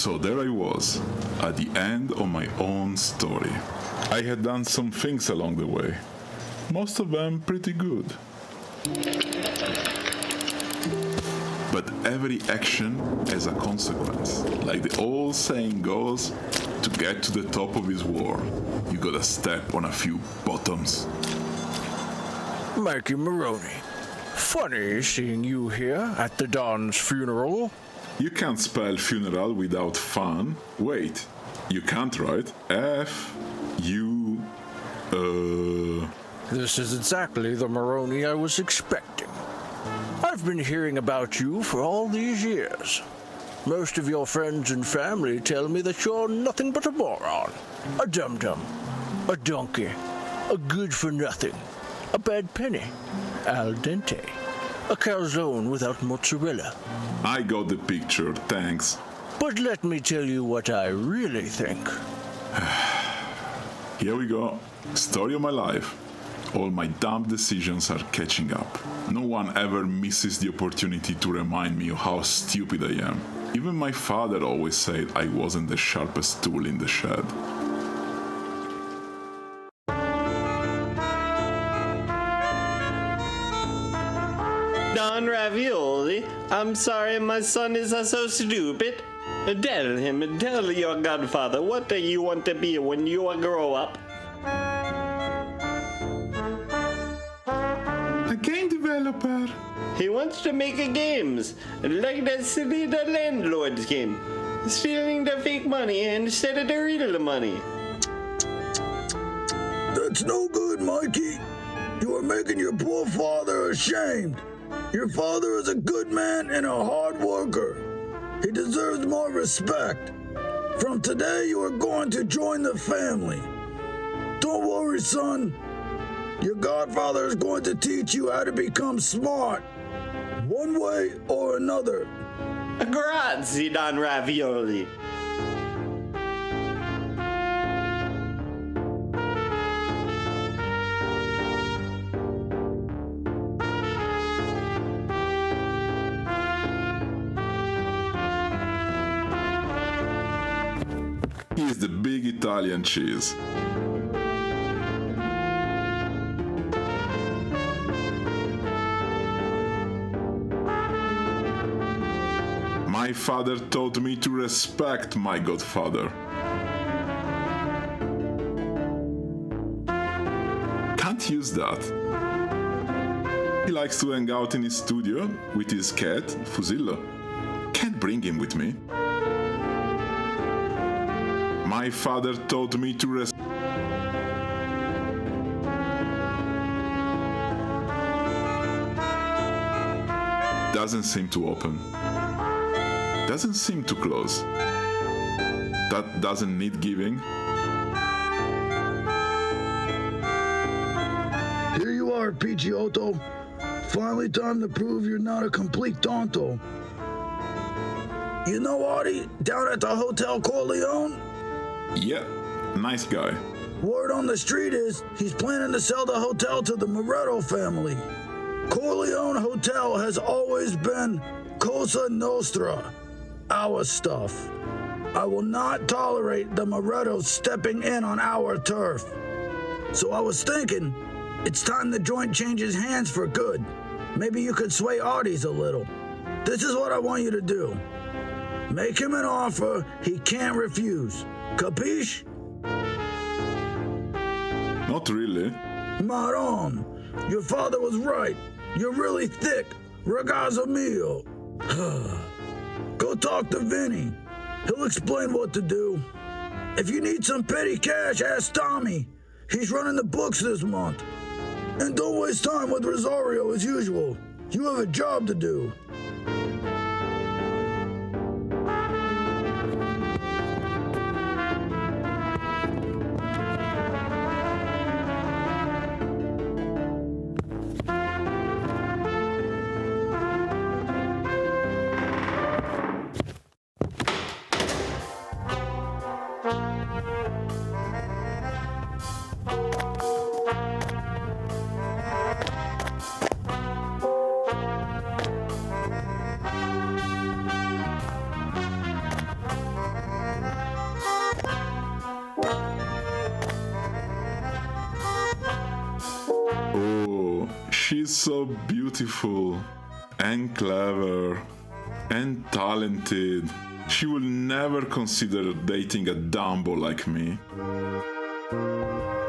So there I was, at the end of my own story. I had done some things along the way, most of them pretty good. But every action has a consequence. Like the old saying goes, to get to the top of this war, you gotta step on a few bottoms. Mikey Maroney. Funny seeing you here at the Don's funeral. You can't spell funeral without fun. Wait, you can't, right? This is exactly the Maroney I was expecting. I've been hearing about you for all these years. Most of your friends and family tell me that you're nothing but a moron, a dum-dum, a donkey, a good-for-nothing, a bad penny, al dente, a calzone without mozzarella. I got the picture, thanks. But let me tell you what I really think. Here we go. Story of my life. All my dumb decisions are catching up. No one ever misses the opportunity to remind me of how stupid I am. Even my father always said I wasn't the sharpest tool in the shed. Don Ravioli, I'm sorry my son is so stupid. Tell him, tell your godfather, what do you want to be when you grow up? A game developer. He wants to make games, like that silly the landlord's game. Stealing the fake money instead of the real money. That's no good, Mikey. You are making your poor father ashamed. Your father is a good man and a hard worker. He deserves more respect. From today, you are going to join the family. Don't worry, son. Your godfather is going to teach you how to become smart, one way or another. Grazie, Don Ravioli. He's the big Italian cheese. My father taught me to respect my godfather. Can't use that. He likes to hang out in his studio with his cat, Fusillo. Can't bring him with me. My father taught me to respect. Doesn't seem to open. Doesn't seem to close. That doesn't need giving. Here you are, Picciotto. Finally time to prove you're not a complete tonto. You know Artie down at the Hotel Corleone? Yeah, nice guy. Word on the street is he's planning to sell the hotel to the Moretto family. Corleone Hotel has always been Cosa Nostra, our stuff. I will not tolerate the Morettos stepping in on our turf. So I was thinking, it's time the joint changes hands for good. Maybe you could sway Artie's a little. This is what I want you to do. Make him an offer he can't refuse. Capiche? Not really. Maron, your father was right. You're really thick. Ragazzo mio. Go talk to Vinny. He'll explain what to do. If you need some petty cash, ask Tommy. He's running the books this month. And don't waste time with Rosario as usual. You have a job to do. Oh, she's so beautiful and clever and talented. She will never consider dating a Dumbo like me.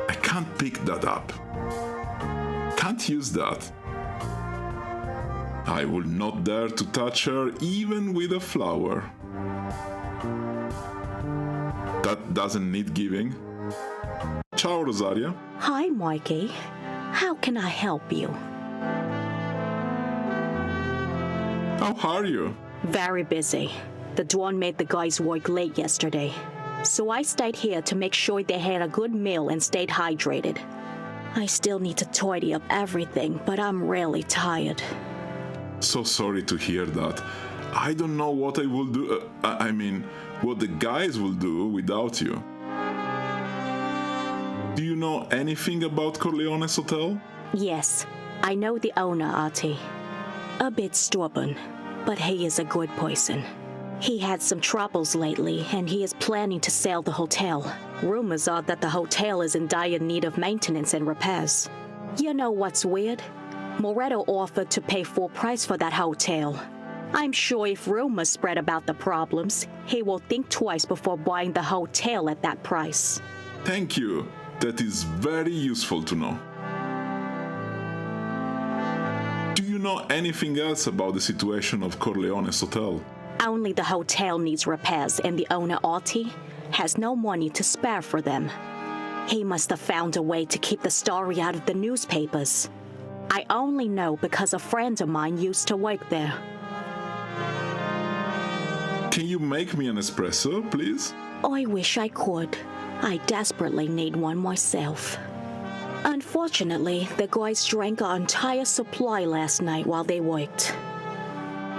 I can't pick that up. Can't use that. I will not dare to touch her even with a flower. That doesn't need giving. Ciao, Rosaria. Hi, Mikey. How can I help you? How are you? Very busy. The dawn made the guys work late yesterday. So I stayed here to make sure they had a good meal and stayed hydrated. I still need to tidy up everything, but I'm really tired. So sorry to hear that. I don't know what I will do. What the guys will do without you. Do you know anything about Corleone's hotel? Yes, I know the owner, Artie. A bit stubborn, but he is a good person. He had some troubles lately, and he is planning to sell the hotel. Rumors are that the hotel is in dire need of maintenance and repairs. You know what's weird? Moretto offered to pay full price for that hotel. I'm sure if rumors spread about the problems, he will think twice before buying the hotel at that price. Thank you. That is very useful to know. Do you know anything else about the situation of Corleone's hotel? Only the hotel needs repairs, and the owner, Artie, has no money to spare for them. He must have found a way to keep the story out of the newspapers. I only know because a friend of mine used to work there. Can you make me an espresso, please? I wish I could. I desperately need one myself. Unfortunately, the guys drank our entire supply last night while they worked.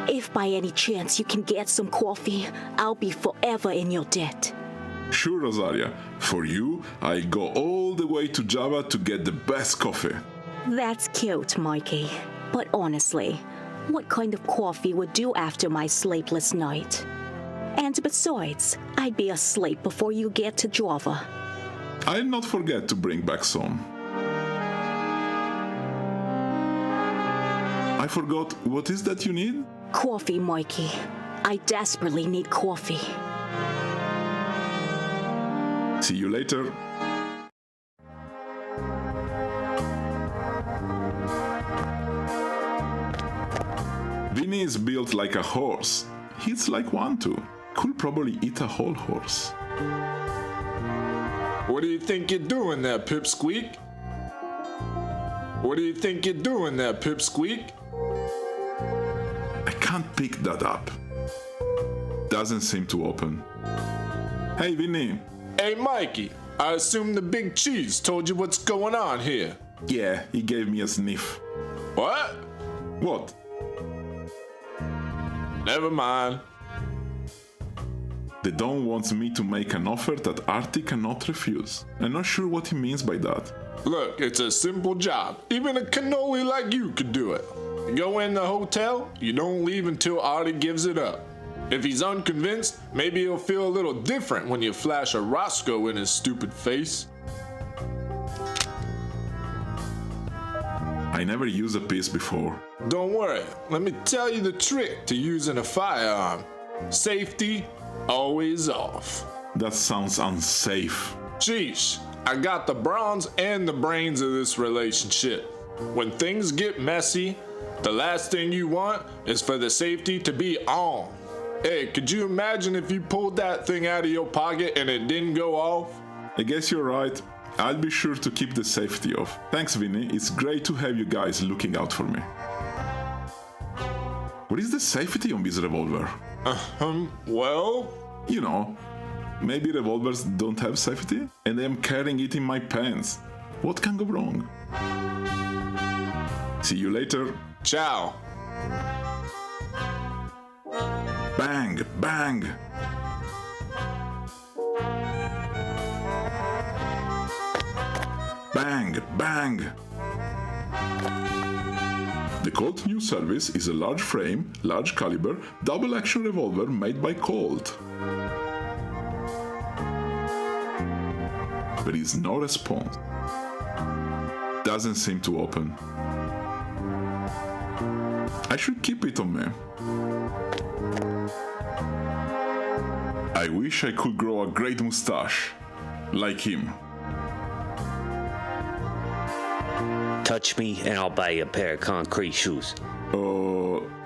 If by any chance you can get some coffee, I'll be forever in your debt. Sure, Rosaria. For you, I go all the way to Java to get the best coffee. That's cute, Mikey. But honestly, what kind of coffee would do after my sleepless night? And besides, I'd be asleep before you get to Java. I'll not forget to bring back some. I forgot, what is that you need? Coffee, Mikey. I desperately need coffee. See you later. Vinny is built like a horse. He's like one too. Could probably eat a whole horse. What do you think you're doing there, Pipsqueak? What do you think you're doing there, Pipsqueak? I can't pick that up. Doesn't seem to open. Hey, Vinny. Hey, Mikey, I assume the big cheese told you what's going on here. Yeah, he gave me a sniff. What? What? Never mind. The Don wants me to make an offer that Artie cannot refuse. I'm not sure what he means by that. Look, it's a simple job. Even a cannoli like you could do it. You go in the hotel, you don't leave until Artie gives it up. If he's unconvinced, maybe he'll feel a little different when you flash a Roscoe in his stupid face. I never used a piece before. Don't worry, let me tell you the trick to using a firearm. Safety, always off. That sounds unsafe. Sheesh, I got the bronze and the brains of this relationship. When things get messy, the last thing you want is for the safety to be on. Hey, could you imagine if you pulled that thing out of your pocket and it didn't go off? I guess you're right. I'll be sure to keep the safety off. Thanks, Vinny. It's great to have you guys looking out for me. What is the safety on this revolver? Well? You know, maybe revolvers don't have safety, and I am carrying it in my pants. What can go wrong? See you later. Ciao. Bang, bang. Bang, bang. The Colt New Service is a large frame, large caliber, double action revolver made by Colt. There is no response. Doesn't seem to open. I should keep it on me. I wish I could grow a great mustache, like him. Touch me and I'll buy you a pair of concrete shoes.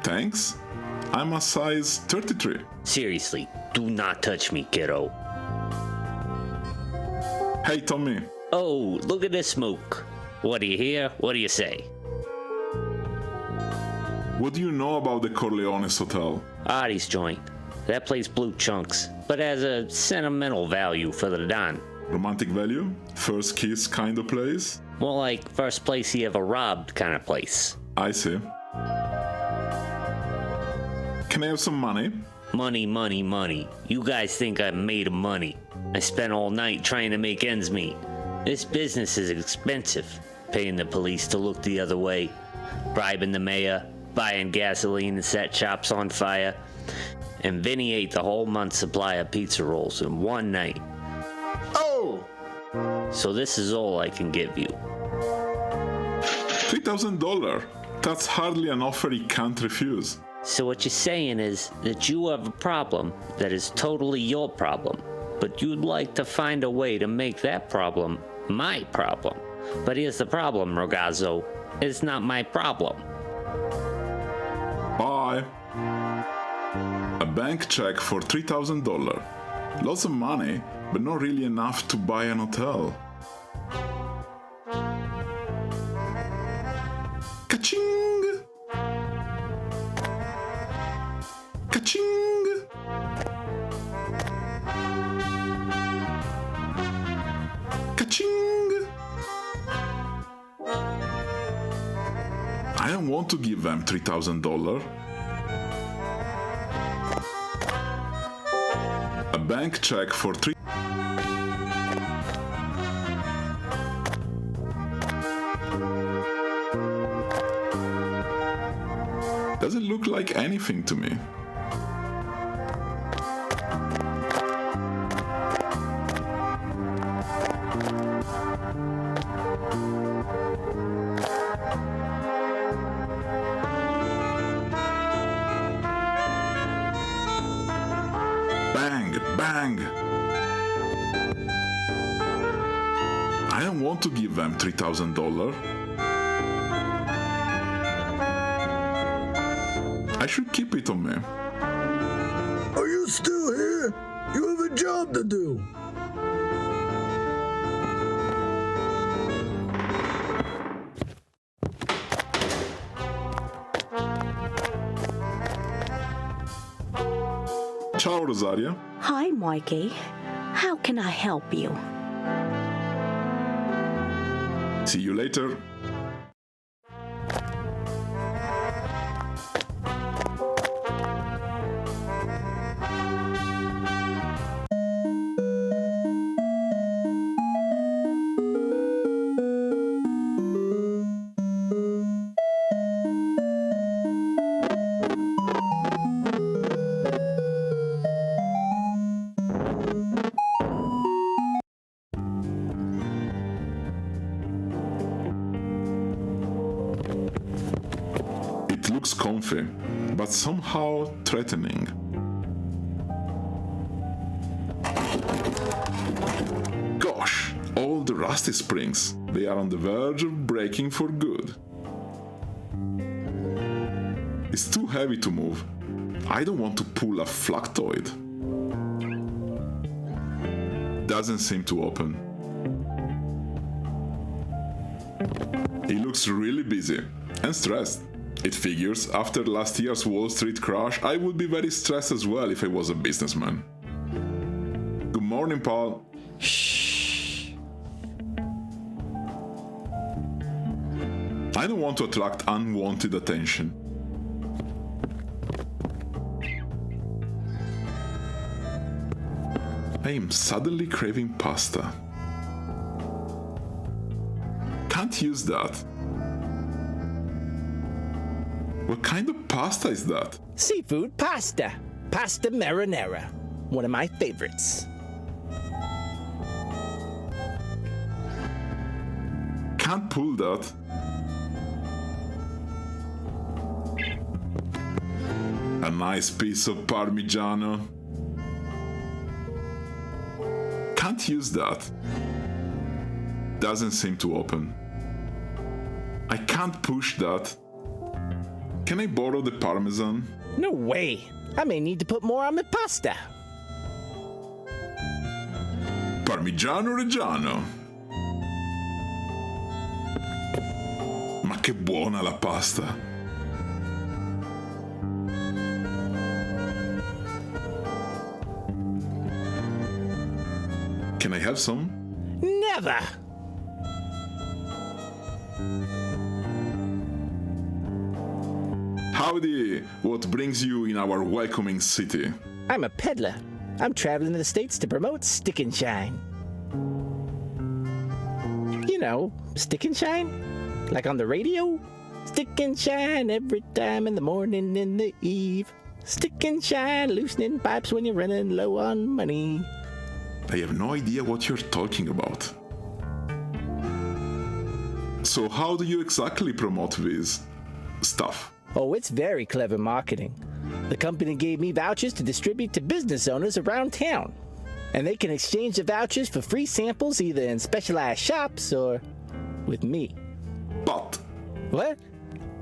Thanks? I'm a size 33. Seriously, do not touch me, kiddo. Hey, Tommy. Oh, look at this smoke. What do you hear? What do you say? What do you know about the Corleones Hotel? Artie's joint. That place blew chunks, but has a sentimental value for the Don. Romantic value? First kiss kind of place? More like first place he ever robbed kind of place. I see. Can I have some money? Money, money, money. You guys think I'm made of money. I spent all night trying to make ends meet. This business is expensive. Paying the police to look the other way, bribing the mayor, buying gasoline to set shops on fire, and Vinny ate the whole month's supply of pizza rolls in one night. Oh! So this is all I can give you. $3,000. That's hardly an offer he can't refuse. So what you're saying is that you have a problem that is totally your problem, but you'd like to find a way to make that problem my problem. But here's the problem, Ragazzo. It's not my problem. Bye. A bank check for $3,000. Lots of money, but not really enough to buy an hotel. Ka-ching! Ka-ching! Ka-ching! I don't want to give them $3,000. A bank check for $3,000. Doesn't look like anything to me. Bang, bang. I don't want to give them $3,000. I should keep it on me. Are you still here? You have a job to do. Ciao, Rosaria. Hi, Mikey. How can I help you? See you later. It looks comfy, but somehow threatening. Gosh, all the rusty springs. They are on the verge of breaking for good. It's too heavy to move. I don't want to pull a flactoid. Doesn't seem to open. He looks really busy and stressed. It figures, after last year's Wall Street crash, I would be very stressed as well if I was a businessman. Good morning, Paul. Shh. I don't want to attract unwanted attention. I am suddenly craving pasta. Can't use that. What kind of pasta is that? Seafood pasta. Pasta marinara. One of my favorites. can't pull that. A nice piece of Parmigiano. Can't use that. Doesn't seem to open. I can't push that. Can I borrow the Parmesan? No way. I may need to put more on my pasta. Parmigiano Reggiano. Ma che buona la pasta. Can I have some? Never. Howdy! What brings you in our welcoming city? I'm a peddler. I'm traveling to the States to promote Stick and Shine. You know, Stick and Shine? Like on the radio? Stick and shine every time in the morning and the eve. Stick and shine, loosening pipes when you're running low on money. I have no idea what you're talking about. So how do you exactly promote this stuff? Oh, it's very clever marketing. The company gave me vouchers to distribute to business owners around town. And they can exchange the vouchers for free samples either in specialized shops or with me. But What?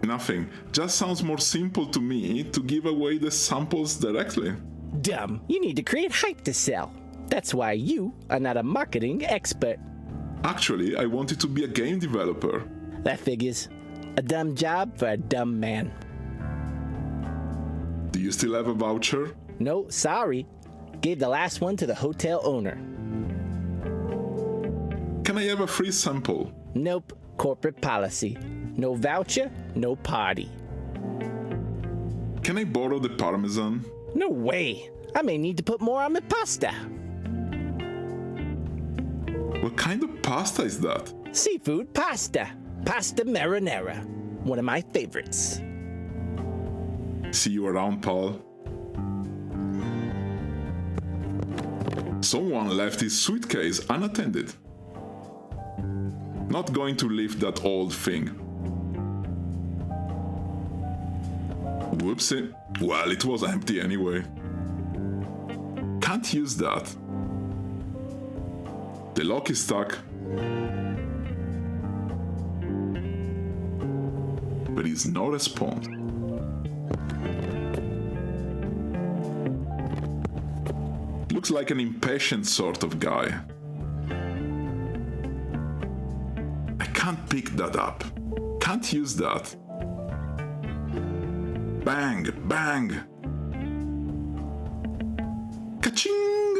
nothing. Just sounds more simple to me to give away the samples directly. Dumb. You need to create hype to sell. That's why you are not a marketing expert. Actually, I wanted to be a game developer. That figures. A dumb job for a dumb man. Do you still have a voucher? No, sorry. Gave the last one to the hotel owner. Can I have a free sample? Nope. Corporate policy. No voucher, no party. Can I borrow the Parmesan? No way. I may need to put more on my pasta. What kind of pasta is that? Seafood pasta. Pasta marinara. One of my favorites. See you around, pal. Someone left his suitcase unattended. Not going to lift that old thing. Whoopsie. Well, it was empty anyway. Can't use that. The lock is stuck. There is no response. Looks like an impatient sort of guy. I can't pick that up. Can't use that. Bang, bang. Ka-ching!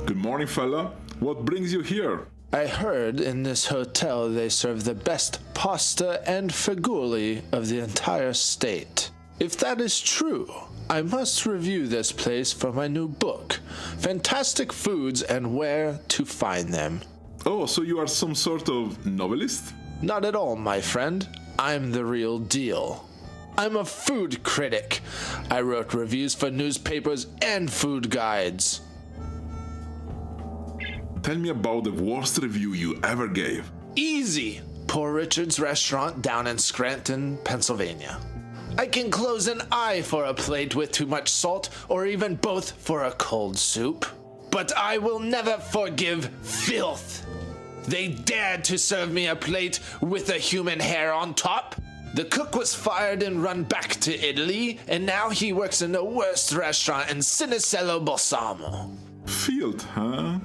Good morning, fella. What brings you here? I heard in this hotel they serve the best pasta and fagioli of the entire state. If that is true, I must review this place for my new book, Fantastic Foods and Where to Find Them. Oh, so you are some sort of novelist? Not at all, my friend. I'm the real deal. I'm a food critic. I wrote reviews for newspapers and food guides. Tell me about the worst review you ever gave. Easy! Poor Richard's Restaurant down in Scranton, Pennsylvania. I can close an eye for a plate with too much salt, or even both for a cold soup. But I will never forgive filth. They dared to serve me a plate with a human hair on top. The cook was fired and run back to Italy, and now he works in the worst restaurant in Cinisello Balsamo. Field, huh?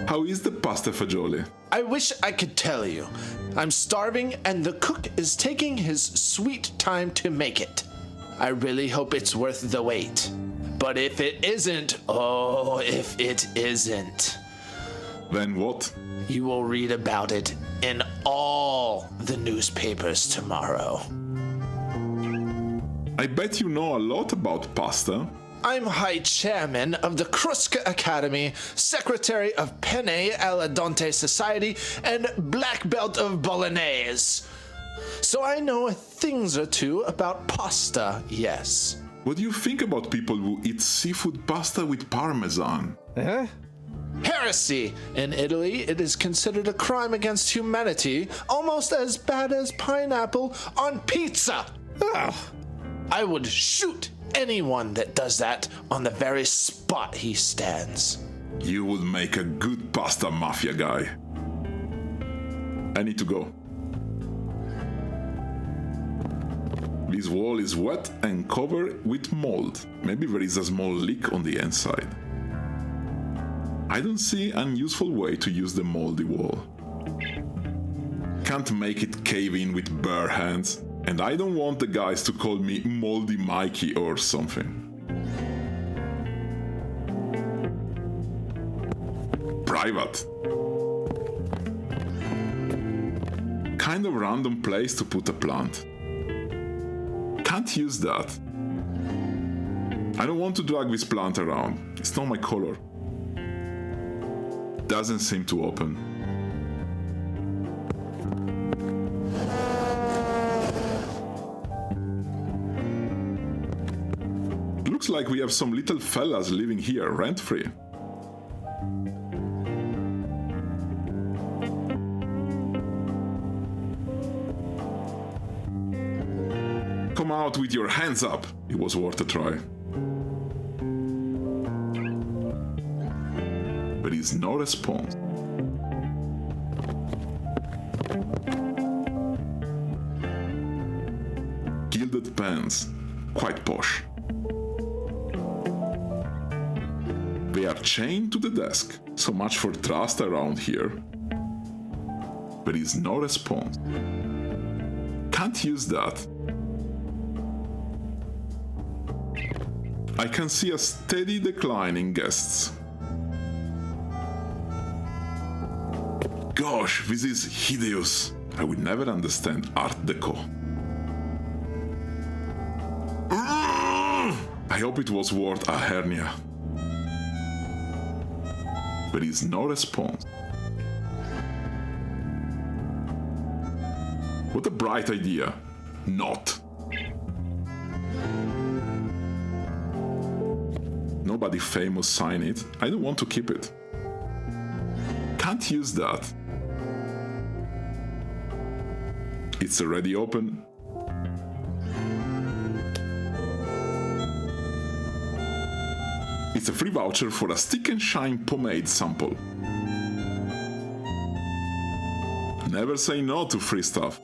How is the pasta fagioli? I wish I could tell you. I'm starving and the cook is taking his sweet time to make it. I really hope it's worth the wait. But if it isn't, oh, if it isn't, Then what? you will read about it in all the newspapers tomorrow. I bet you know a lot about pasta. I'm High Chairman of the Kruska Academy, Secretary of Penne alla Dante Society, and Black Belt of Bolognese. So I know things or two about pasta, yes. What do you think about people who eat seafood pasta with parmesan? Huh? Heresy! In Italy, it is considered a crime against humanity, almost as bad as pineapple on pizza! Ugh. I would shoot anyone that does that on the very spot he stands. You would make a good pasta mafia guy. I need to go. This wall is wet and covered with mold. Maybe there is a small leak on the inside. I don't see an useful way to use the moldy wall. Can't make it cave in with bare hands, and I don't want the guys to call me Moldy Mikey or something. Private. Kind of random place to put a plant. Can't use that. I don't want to drag this plant around. It's not my color. Doesn't seem to open. Looks like we have some little fellas living here rent-free. Come out with your hands up! It was worth a try. There is no response. Gilded pens, quite posh. They are chained to the desk, so much for trust around here. There is no response. Can't use that. I can see a steady decline in guests. Gosh, this is hideous. I would never understand Art Deco. I hope it was worth a hernia. There is no response. What a bright idea. Not. Nobody famous sign it. I don't want to keep it. Can't use that. It's already open. It's a free voucher for a stick and shine pomade sample. Never say no to free stuff.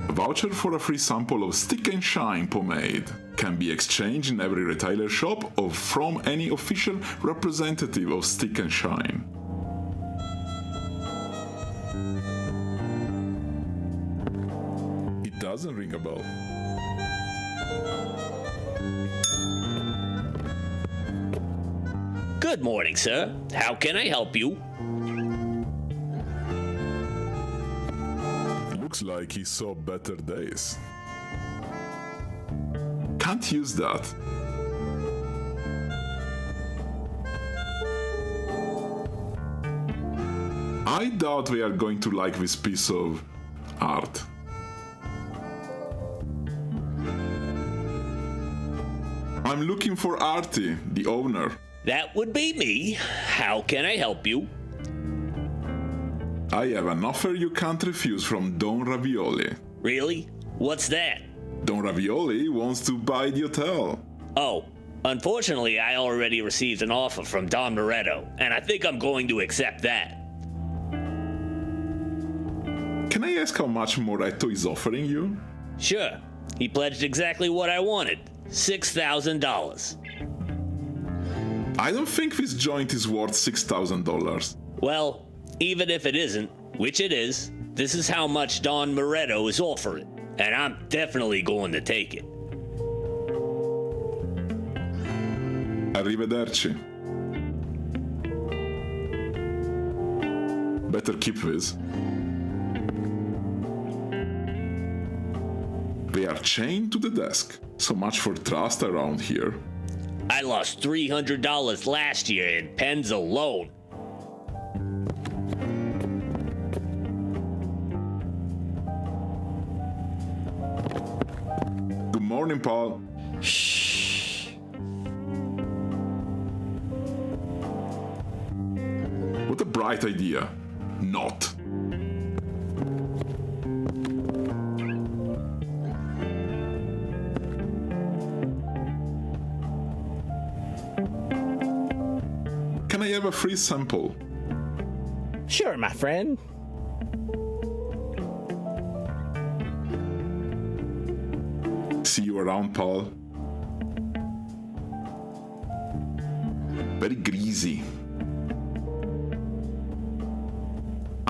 A voucher for a free sample of stick and shine pomade can be exchanged in every retailer shop or from any official representative of Stick and Shine. It doesn't ring a bell. Good morning, sir. How can I help you? Looks like he saw better days. Can't use that. I doubt we are going to like this piece of art. I'm looking for Artie, the owner. That would be me. How can I help you? I have an offer you can't refuse from Don Ravioli. Really? What's that? Don Ravioli wants to buy the hotel. Oh, unfortunately, I already received an offer from Don Moretto, and I think I'm going to accept that. Can I ask how much Moretto is offering you? Sure. He pledged exactly what I wanted. $6,000. I don't think this joint is worth $6,000. Well, even if it isn't, which it is, this is how much Don Moretto is offering, and I'm definitely going to take it. Arrivederci. Better keep this. They are chained to the desk. So much for trust around here. I lost $300 last year in pens alone. Good morning, Paul. bright idea. Not. Can I have a free sample? Sure, my friend. See you around, pal. Very greasy.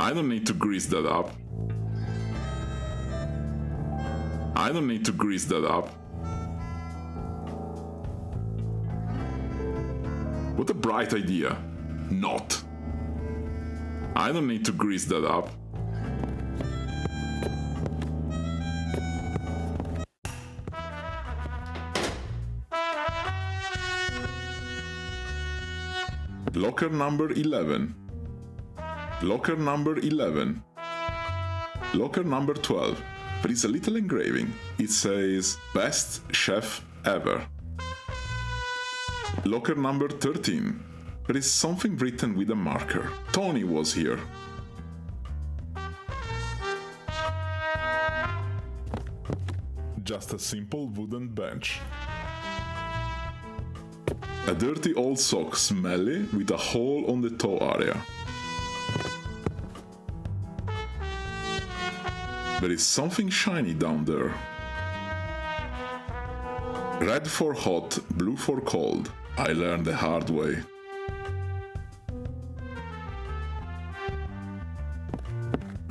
I don't need to grease that up. I don't need to grease that up. What a bright idea. Not. I don't need to grease that up. Locker number 11. Locker number 11. Locker number 12. There is a little engraving. It says, Best Chef Ever. Locker number 13. There is something written with a marker. Tony was here. Just a simple wooden bench. A dirty old sock, smelly, with a hole on the toe area. There is something shiny down there. Red for hot, blue for cold. I learned the hard way.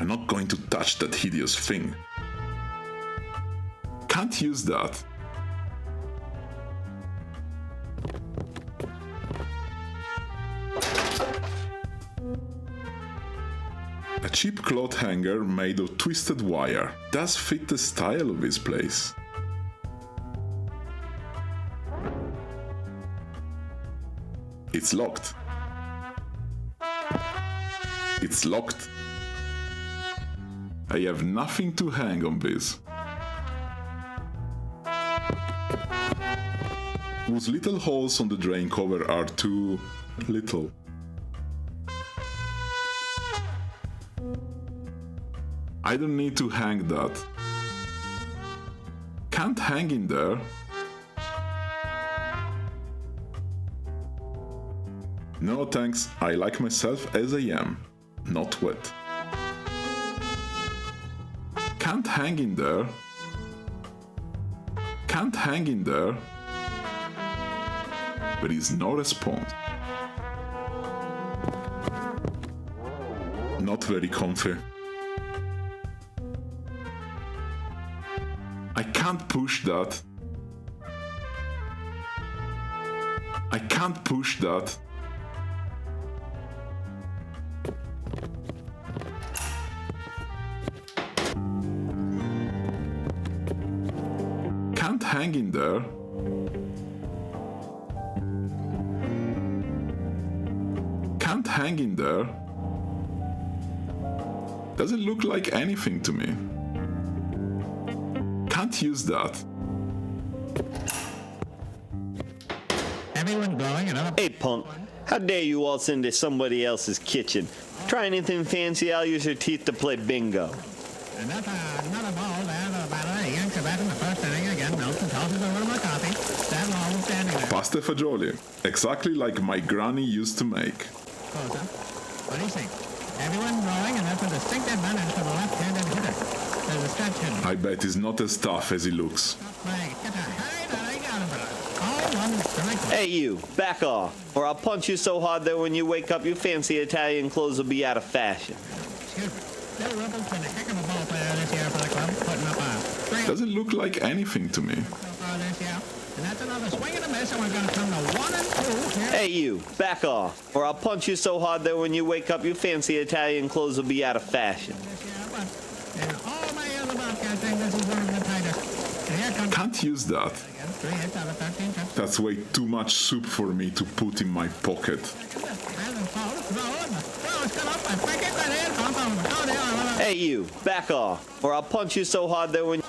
I'm not going to touch that hideous thing. Can't use that. A cheap cloth hanger made of twisted wire does fit the style of this place. It's locked. It's locked. I have nothing to hang on this. Those little holes on the drain cover are too little. I don't need to hang that. Can't hang in there. No thanks, I like myself as I am, not wet. Can't hang in there. Can't hang in there. There is no response. Not very comfy. I can't push that. I can't push that. Can't hang in there. Can't hang in there. Doesn't look like anything to me. Can't use that. Everyone going another. Hey, punk. How dare you waltz into somebody else's kitchen? Try anything fancy, I'll use your teeth to play bingo. And that's another ball down to the batter. Yanks the bat in the first inning again. Milton tosses a little more coffee. That ball was standing there. Pasta e fagioli, exactly like my granny used to make. Closer. What do you think? Everyone going, and that's a distinct advantage for the left-handed hitter. There's a stretch hitter. I bet he's not as tough as he looks. Play. Get a hurry, that I got him. Oh, one strike. Hey, you, back off, or I'll punch you so hard that when you wake up, your fancy Italian clothes will be out of fashion. Excuse me. Bill Ruppel's been a heck of a ball player this year for the club, putting up a Doesn't look like anything to me. so far this year. And that's another swing and a miss, and we're going to come to 1 and 2 here. Hey, you, back off, or I'll punch you so hard that when you wake up, your fancy Italian clothes will be out of fashion. This year, but in all my years of broadcasting, this is one of the tightest. And here comes Can't use that. again, 3 hits out of 13 trips. That's way too much soup for me to put in my pocket. Hey, you, back off, or I'll punch you so hard that when...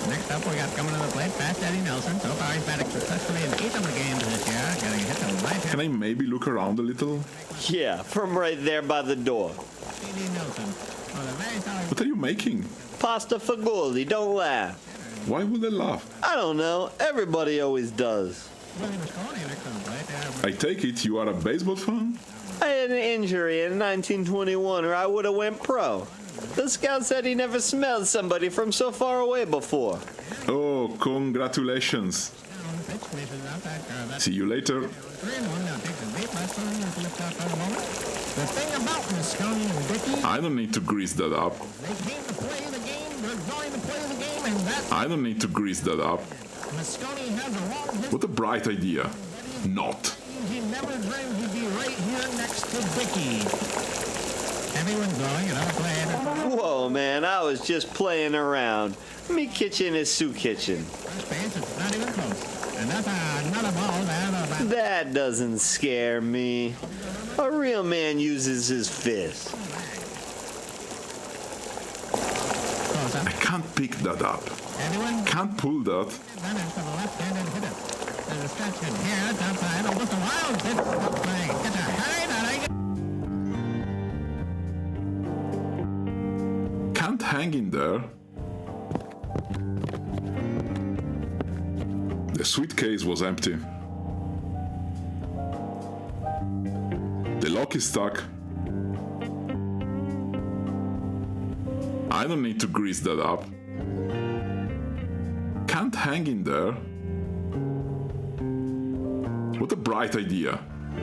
Next up we got coming to the plate, Fast Eddie Nelson. So far he's batting successfully in each of the games this year, getting a hit to right hand. Can I maybe look around a little? Yeah, from right there by the door. Eddie Nelson. Well, a very solid What are you making? Pasta fagioli, don't laugh. Why would I laugh? I don't know, everybody always does. Willie Moscone next on the plate. I take it you are a baseball fan? I had an injury in 1921 or I would have went pro. The scout said he never smelled somebody from so far away before. Oh, congratulations. See you later. 3-1 now takes a deep left turn and lift off for the moment. The thing about Moscone and Dickey, I don't need to grease that up. they came to play the game, they're going to play the game, and that's I don't need to grease that up. Moscone has a long distance. What a bright idea. Not. He never dreamed he'd be right here next to Dickey. Everyone's going, another play. Whoa, man, I was just playing around. Me kitchen is Sue kitchen. First base, it's not even close. And that's another ball there. That doesn't scare me. A real man uses his fist. Close up. I can't pick that up. Everyone Can't pull that. running for the left-handed hitter. There's a stretch in here, it's outside. Oh, just a wild pitch. Up play. Get a hurry, darling. Can't hang in there. The suitcase was empty. The lock is stuck. I don't need to grease that up. Can't hang in there. What a bright idea.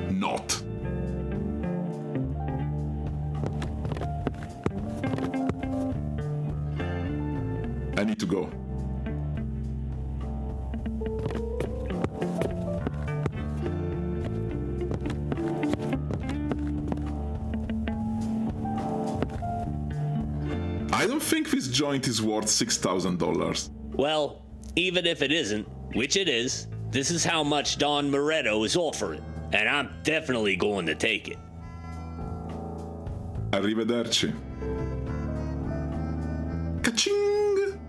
Not. I need to go. I don't think this joint is worth $6,000. Well, even if it isn't, which it is, this is how much Don Moretto is offering, and I'm definitely going to take it. Arrivederci. Ka-ching!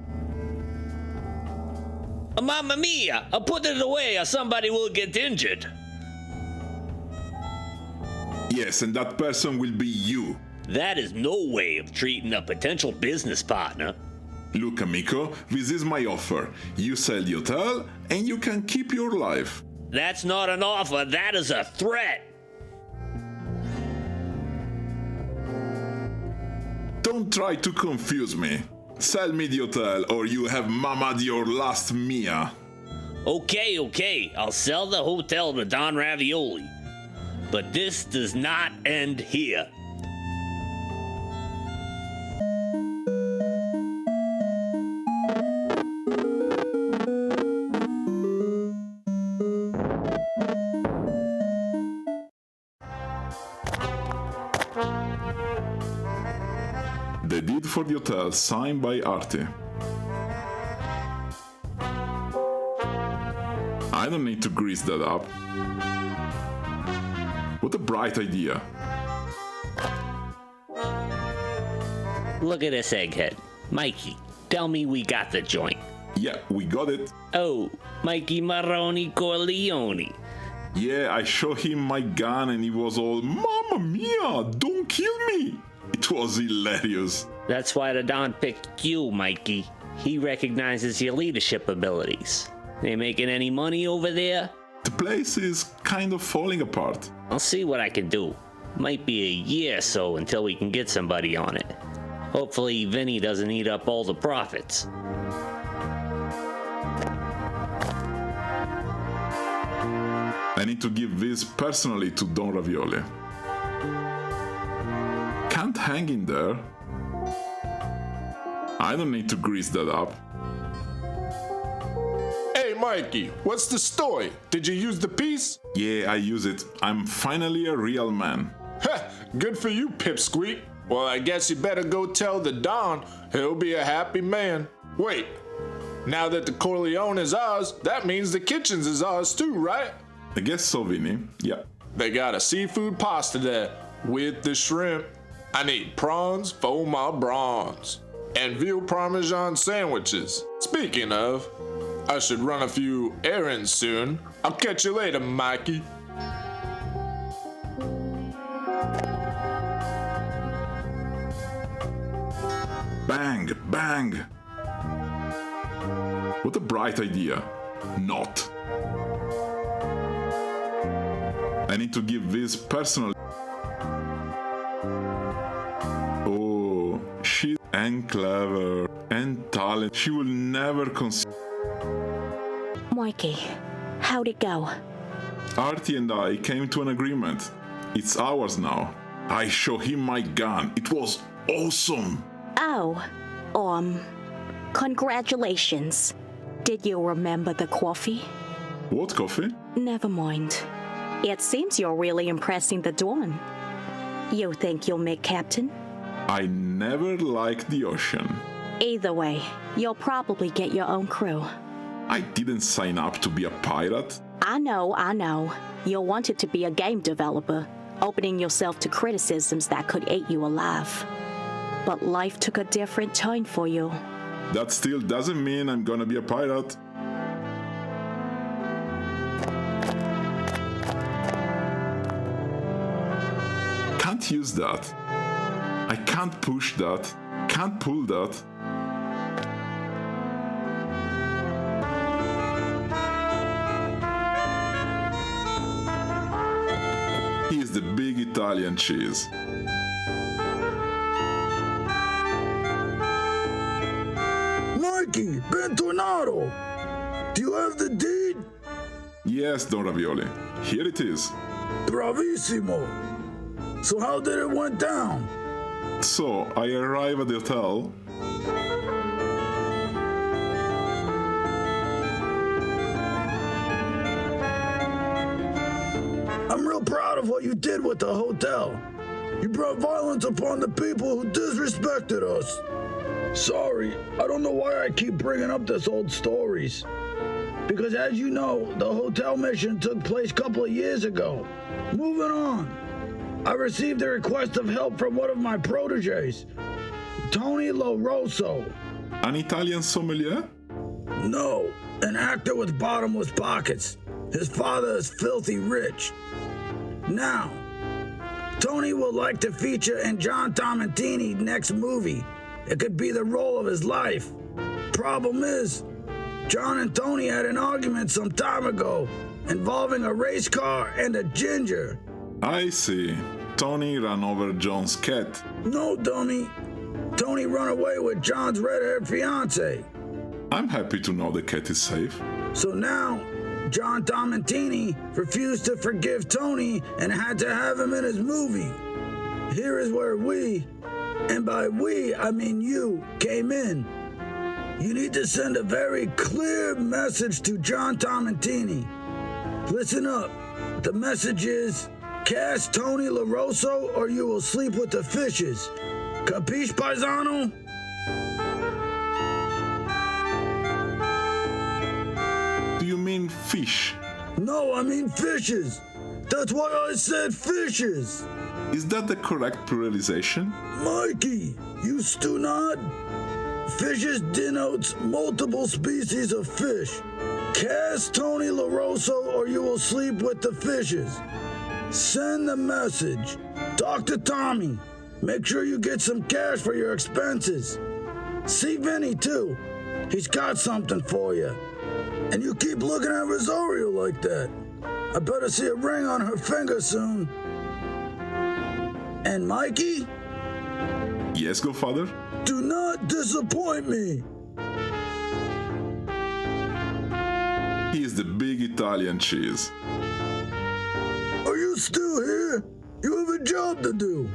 Mamma mia! Put it away or somebody will get injured. Yes, and that person will be you. That is no way of treating a potential business partner. Look, amico, this is my offer. You sell the hotel, and you can keep your life. That's not an offer, that is a threat. Don't try to confuse me. Sell me the hotel, or you have mamad your last mia. Okay, I'll sell the hotel to Don Ravioli. But this does not end here. The deed for the hotel signed by Artie. I don't need to grease that up. What a bright idea. Look at this egghead. Mikey, tell me we got the joint. Yeah, we got it. Oh, Mikey Maroni Corleone. Yeah, I showed him my gun and he was all, Mamma mia, don't kill me. It was hilarious. That's why the Don picked you, Mikey. He recognizes your leadership abilities. They making any money over there? The place is kind of falling apart. I'll see what I can do. Might be a year or so until we can get somebody on it. Hopefully Vinny doesn't eat up all the profits. I need to give this personally to Don Ravioli. Can't hang in there. I don't need to grease that up. Hey, Mikey, what's the story? Did you use the piece? Yeah, I use it. I'm finally a real man. Heh, good for you, Pipsqueak. Well, I guess you better go tell the Don. He'll be a happy man. Wait, now that the Corleone is ours, that means the kitchens is ours too, right? I guess so, Vinny. Yeah. They got a seafood pasta there with the shrimp. I need prawns for my bronze. and veal parmesan sandwiches. Speaking of, I should run a few errands soon. I'll catch you later, Mikey. Bang, bang. What a bright idea. Not. I need to give this personal. Oh, she and clever and talent. She will never consider. Mikey, how'd it go? Artie and I came to an agreement. It's ours now. I show him my gun. It was awesome. Oh, congratulations. Did you remember the coffee? What coffee? Never mind. It seems you're really impressing the Dawn. You think you'll make captain? I never liked the ocean. Either way, you'll probably get your own crew. I didn't sign up to be a pirate. I know. You wanted to be a game developer, opening yourself to criticisms that could eat you alive. But life took a different turn for you. That still doesn't mean I'm gonna be a pirate. Can't use that. I can't push that. Can't pull that. He's the big Italian cheese. Mikey, Bentornato! Do you have the deed? Yes, Don Ravioli. Here it is. Bravissimo! So how did it went down? So, I arrive at the hotel. I'm real proud of what you did with the hotel. You brought violence upon the people who disrespected us. Sorry, I don't know why I keep bringing up this old stories. Because as you know, the hotel mission took place a couple of years ago. Moving on. I received a request of help from one of my proteges, Tony LaRosso. An Italian sommelier? No, an actor with bottomless pockets. His father is filthy rich. Now, Tony would like to feature in John Tomentini's next movie. It could be the role of his life. Problem is, John and Tony had an argument some time ago involving a race car and a ginger. I see. Tony ran over John's cat. No, dummy. Tony ran away with John's red-haired fiancée. I'm happy to know the cat is safe. So now, John Tomentini refused to forgive Tony and had to have him in his movie. Here is where we, and by we I mean you, came in. You need to send a very clear message to John Tomentini. Listen up. The message is, cast Tony LaRosso or you will sleep with the fishes. Capiche, paisano? Do you mean fish? No, I mean fishes. That's why I said fishes. Is that the correct pluralization? Mikey, you stunad? Fishes denotes multiple species of fish. Cast Tony LaRosso or you will sleep with the fishes. Send the message. Talk to Tommy. Make sure you get some cash for your expenses. See Vinny too. He's got something for you. And you keep looking at Rosario like that. I better see a ring on her finger soon. And Mikey? Yes, Godfather? Do not disappoint me. He is the big Italian cheese. Are you still here? You have a job to do.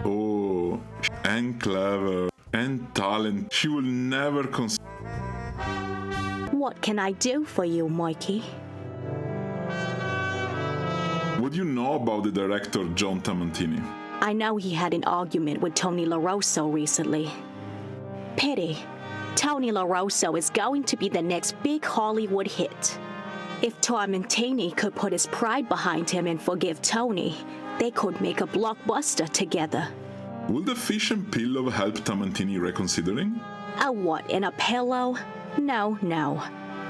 Oh, and clever and talent. She will never What can I do for you, Mikey? Would you know about the director John Tomentini? I know he had an argument with Tony LaRosso recently. Pity. Tony LaRosso is going to be the next big Hollywood hit. If Tormentini could put his pride behind him and forgive Tony, they could make a blockbuster together. Will the fish and pillow help Tormentini reconsidering? A what, in a pillow? No.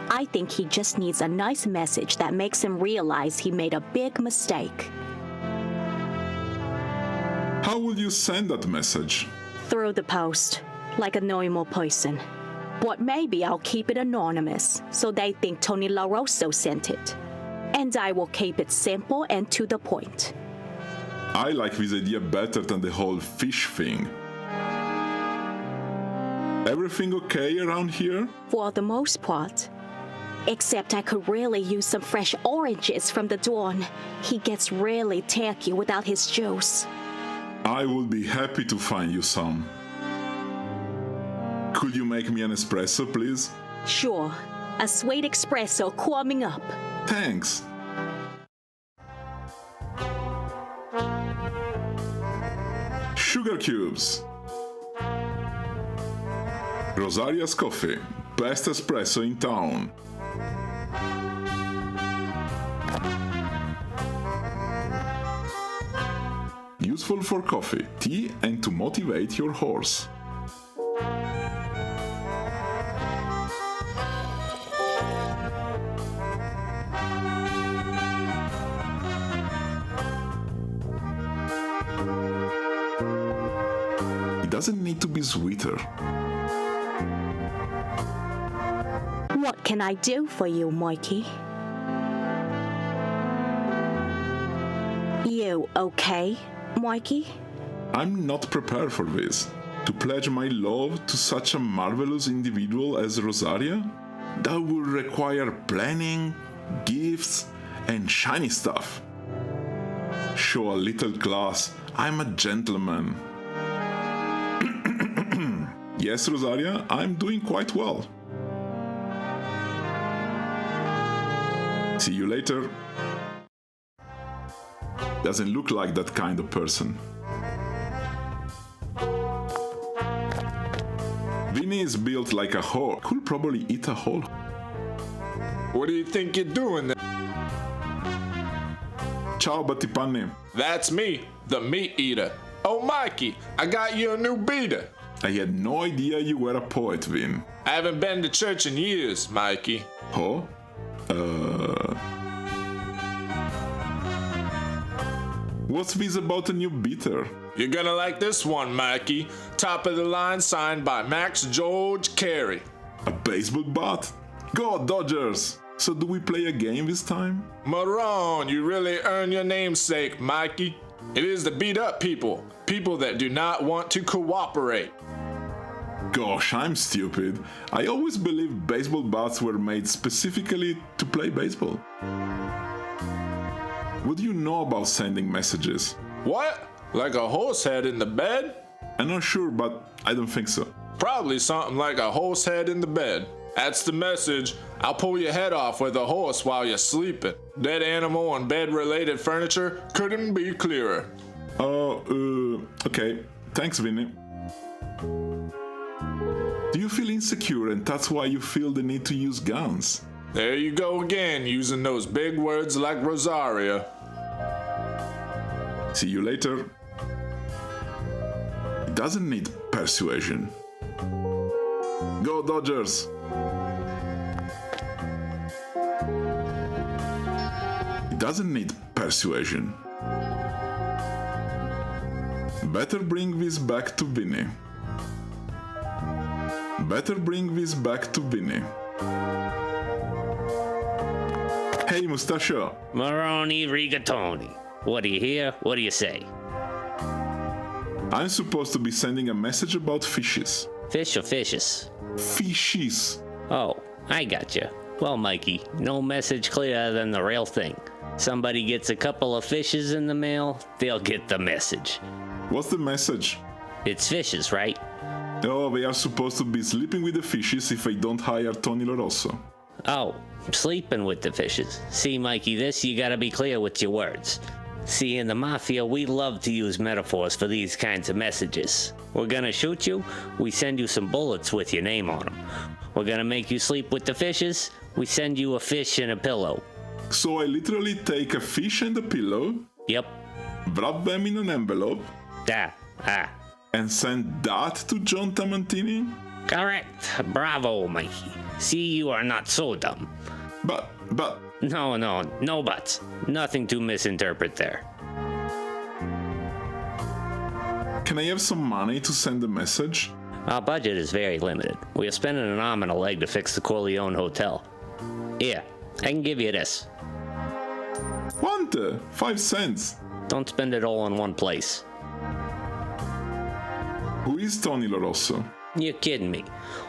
I think he just needs a nice message that makes him realize he made a big mistake. How will you send that message? Through the post, like a normal person. But maybe I'll keep it anonymous, so they think Tony LaRosso sent it. And I will keep it simple and to the point. I like this idea better than the whole fish thing. Everything okay around here? For the most part. Except I could really use some fresh oranges from the Dawn. He gets really tacky without his juice. I would be happy to find you some. Could you make me an espresso, please? Sure. A sweet espresso coming up. Thanks. Sugar cubes. Rosaria's coffee. Best espresso in town. Useful for coffee, tea, and to motivate your horse. It doesn't need to be sweeter. What can I do for you, Mikey? You okay, Mikey? I'm not prepared for this. To pledge my love to such a marvelous individual as Rosaria? That would require planning, gifts, and shiny stuff. Show a little class. I'm a gentleman. Yes, Rosaria, I'm doing quite well. See you later. Doesn't look like that kind of person. Vinny is built like a horse. Could probably eat a whole. What do you think you're doing there? Ciao, Battipanni. That's me, the meat eater. Oh, Mikey, I got you a new beater. I had no idea you were a poet, Vin. I haven't been to church in years, Mikey. Oh? What's this about a new beater? You're gonna like this one, Mikey. Top of the line, signed by Max George Carey. A baseball bat? Go Dodgers! So do we play a game this time? Marone, you really earn your namesake, Mikey. It is to beat up people. People that do not want to cooperate. Gosh, I'm stupid. I always believed baseball bats were made specifically to play baseball. What do you know about sending messages? What? Like a horse head in the bed? I'm not sure, but I don't think so. Probably something like a horse head in the bed. That's the message. I'll pull your head off with a horse while you're sleeping. Dead animal and bed-related furniture couldn't be clearer. Okay. Thanks, Vinny. Do you feel insecure and that's why you feel the need to use guns? There you go again, using those big words like Rosaria. See you later. It doesn't need persuasion. Go Dodgers! It doesn't need persuasion. Better bring this back to Vinny. Better bring this back to Vinny. Hey, Mustachio. Maroni rigatoni. What do you hear? What do you say? I'm supposed to be sending a message about fishes. Fish or fishes? Fishes. Oh, I gotcha. Well, Mikey, no message clearer than the real thing. Somebody gets a couple of fishes in the mail, they'll get the message. What's the message? It's fishes, right? Oh, they are supposed to be sleeping with the fishes if they don't hire Tony LaRosso. Oh, sleeping with the fishes. See, Mikey, this you gotta be clear with your words. See, in the mafia, we love to use metaphors for these kinds of messages. We're gonna shoot you, we send you some bullets with your name on them. We're gonna make you sleep with the fishes, we send you a fish and a pillow. So I literally take a fish and a pillow, Yep. wrap them in an envelope, and send that to John Tamantini? Correct. Bravo, Mikey. See, you are not so dumb. But... No buts. Nothing to misinterpret there. Can I have some money to send a message? Our budget is very limited. We are spending an arm and a leg to fix the Corleone Hotel. Here, I can give you this. Quante? 5 cents. Don't spend it all in one place. Who is Tony LaRosso? You're kidding me.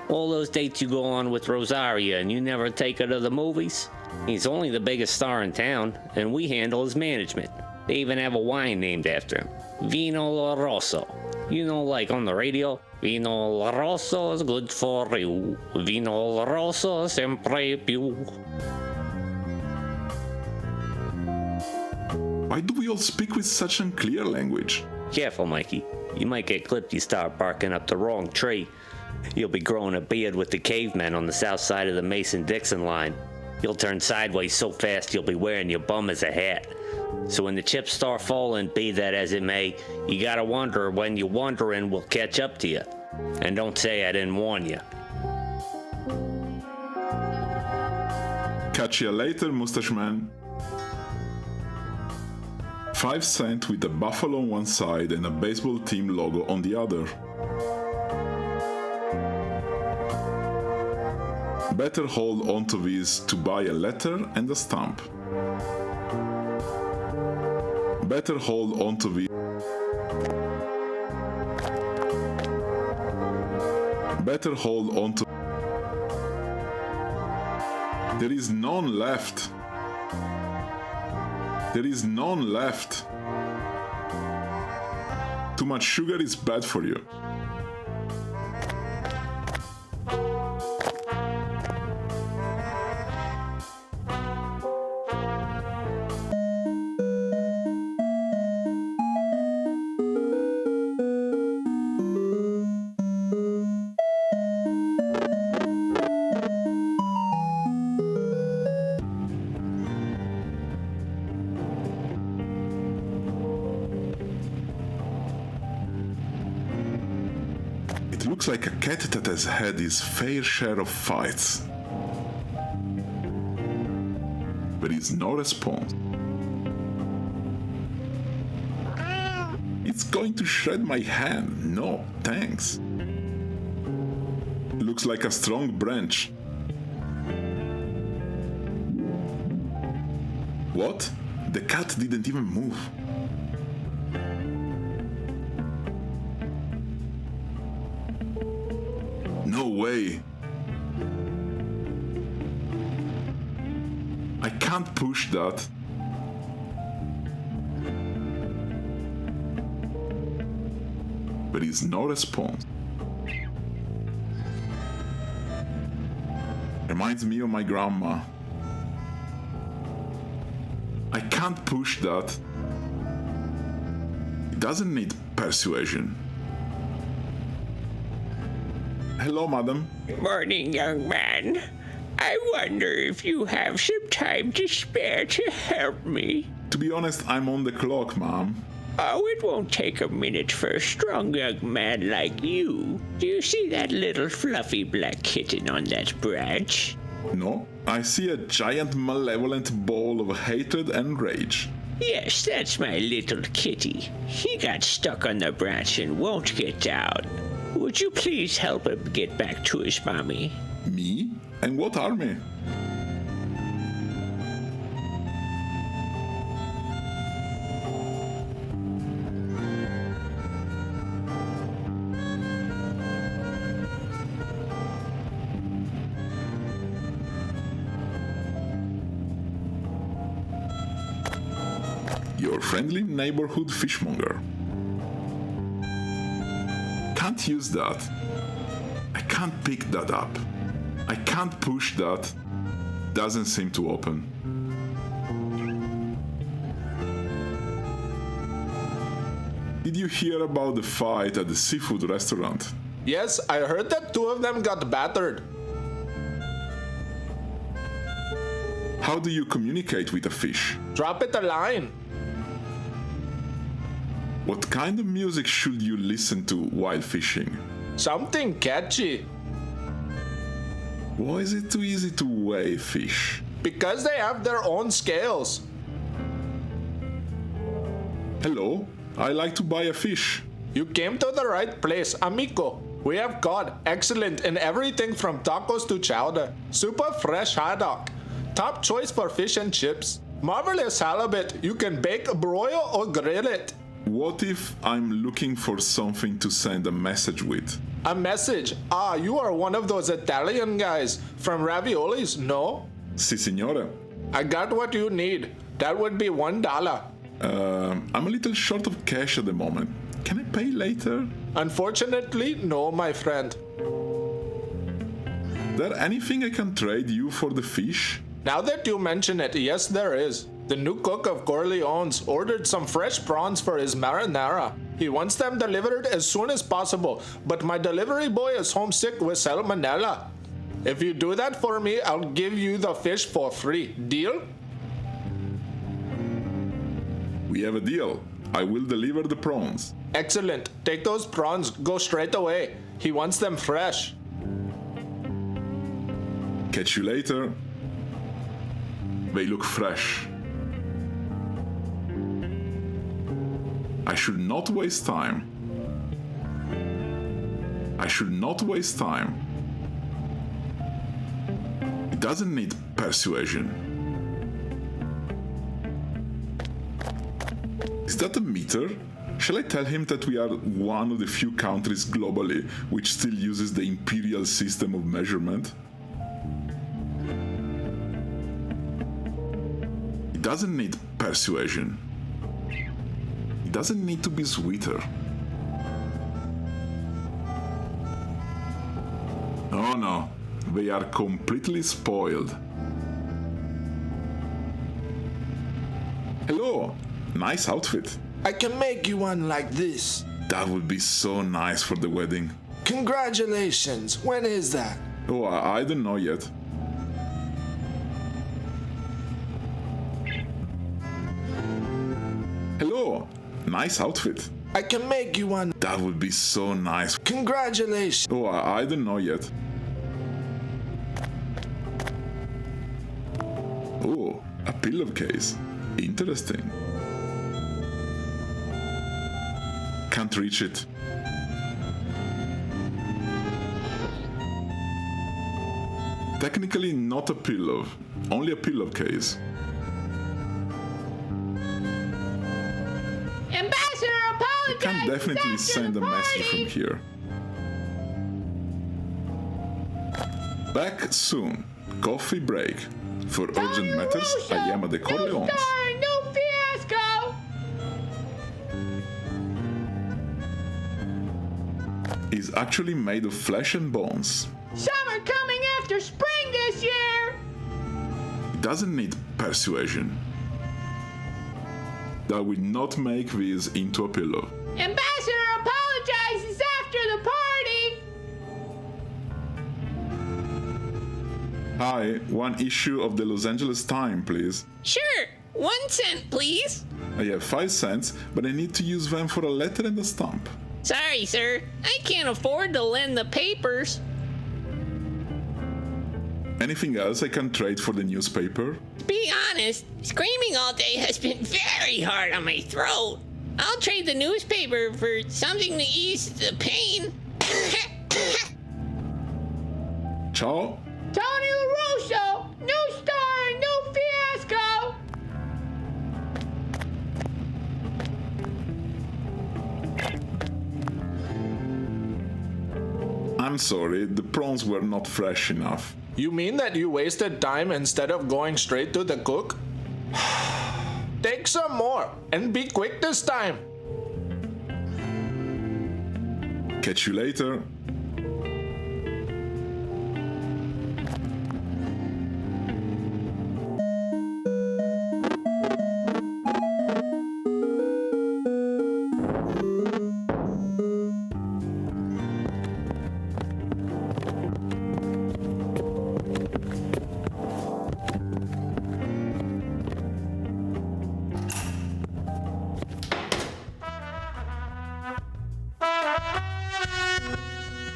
All those dates you go on with Rosaria and you never take her to the movies? He's only the biggest star in town, and we handle his management. They even have a wine named after him. Vino La Rosso. You know, like on the radio? Vino La Rosso is good for you. Vino La Rosso sempre più. Why do we all speak with such unclear language? Careful, Mikey. You might get clipped you start barking up the wrong tree. You'll be growing a beard with the cavemen on the south side of the Mason-Dixon line. You'll turn sideways so fast you'll be wearing your bum as a hat. So when the chips start falling, be that as it may, you gotta wonder when you're wondering will catch up to you. And don't say I didn't warn you. Catch you later, mustache man. 5 cents with a buffalo on one side and a baseball team logo on the other. Better hold onto these to buy a letter and a stamp. Better hold onto these. Better hold onto. There is none left. There is none left. Too much sugar is bad for you. It looks like a cat that has had his fair share of fights. There is no response. It's going to shred my hand. No, thanks. Looks like a strong branch. What? The cat didn't even move. No way. I can't push that. There is no response. Reminds me of my grandma. I can't push that. It doesn't need persuasion. Hello, madam. Morning, young man. I wonder if you have some time to spare to help me. To be honest, I'm on the clock, ma'am. Oh, it won't take a minute for a strong young man like you. Do you see that little fluffy black kitten on that branch? No, I see a giant malevolent ball of hatred and rage. Yes, that's my little kitty. He got stuck on the branch and won't get down. Would you please help him get back to his mommy? Me? And what army? Your friendly neighborhood fishmonger. Can't use that. I can't pick that up. I can't push that. Doesn't seem to open. Did you hear about the fight at the seafood restaurant? Yes, I heard that 2 of them got battered. How do you communicate with a fish? Drop it a line. What kind of music should you listen to while fishing? Something catchy. Why is it too easy to weigh fish? Because they have their own scales. Hello, I like to buy a fish. You came to the right place, amigo. We have cod, excellent in everything from tacos to chowder. Super fresh haddock. Top choice for fish and chips. Marvelous halibut. You can bake, broil, or grill it. What if I'm looking for something to send a message with? A message? Ah, you are one of those Italian guys from raviolis, no? Si, signore. I got what you need. That would be $1. I'm a little short of cash at the moment. Can I pay later? Unfortunately, no, my friend. There anything I can trade you for the fish? Now that you mention it, yes, there is. The new cook of Corleone's ordered some fresh prawns for his marinara. He wants them delivered as soon as possible, but my delivery boy is homesick with salmonella. If you do that for me, I'll give you the fish for free. Deal? We have a deal. I will deliver the prawns. Excellent. Take those prawns. Go straight away. He wants them fresh. Catch you later. They look fresh. I should not waste time. I should not waste time. It doesn't need persuasion. Is that a meter? Shall I tell him that we are one of the few countries globally which still uses the imperial system of measurement? It doesn't need persuasion. It doesn't need to be sweeter. Oh no, they are completely spoiled. Hello, nice outfit. I can make you one like this. That would be so nice for the wedding. Congratulations. When is that? Oh, I don't know yet. Hello, nice outfit. I can make you one. That would be so nice. Congratulations. Oh, I don't know yet. Oh, a pillowcase. Interesting. Can't reach it. Technically not a pillow, only a pillowcase. Ambassador apologizes Can definitely after send the a message party. from here. Back soon. Coffee break. For urgent matters, I am at the Corleones. No fiasco. Is actually made of flesh and bones. Summer coming after spring this year. It doesn't need persuasion. That will not make this into a pillow. Ambassador apologizes after the party. Hi, one issue of the Los Angeles Times, please. Sure, 1 cent, please. I have 5 cents, but I need to use them for a letter and a stamp. Sorry, sir. I can't afford to lend the papers. Anything else I can trade for the newspaper? To be honest, screaming all day has been very hard on my throat. I'll trade the newspaper for something to ease the pain. Ciao. Tony LaRusso, new star and new fiasco. I'm sorry, the prawns were not fresh enough. You mean that you wasted time instead of going straight to the cook? Take some more and be quick this time. Catch you later.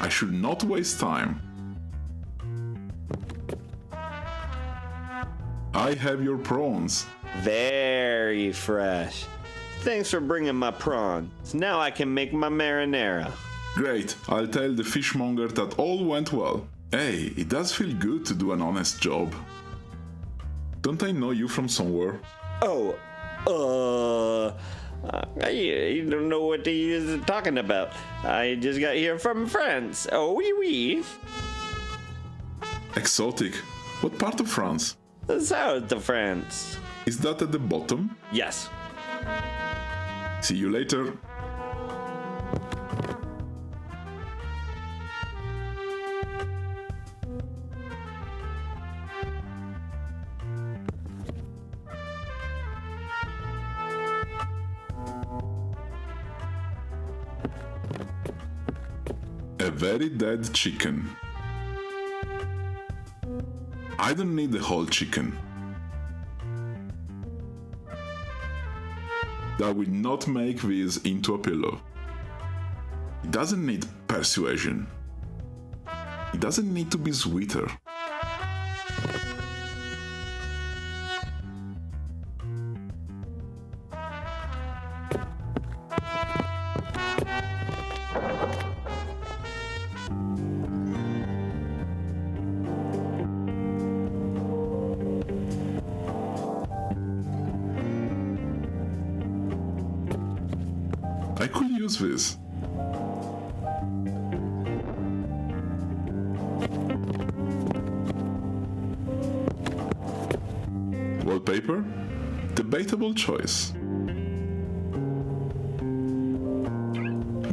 I should not waste time. I have your prawns. Very fresh. Thanks for bringing my prawns. Now I can make my marinara. Great, I'll tell the fishmonger that all went well. Hey, it does feel good to do an honest job. Don't I know you from somewhere? Oh, you don't know what he is talking about. I just got here from France. Oh, oui. Exotic. What part of France? The south of France. Is that at the bottom? Yes. See you later. A very dead chicken. I don't need the whole chicken. That will not make this into a pillow. It doesn't need persuasion. It doesn't need to be sweeter. I could use this. Wallpaper? Debatable choice.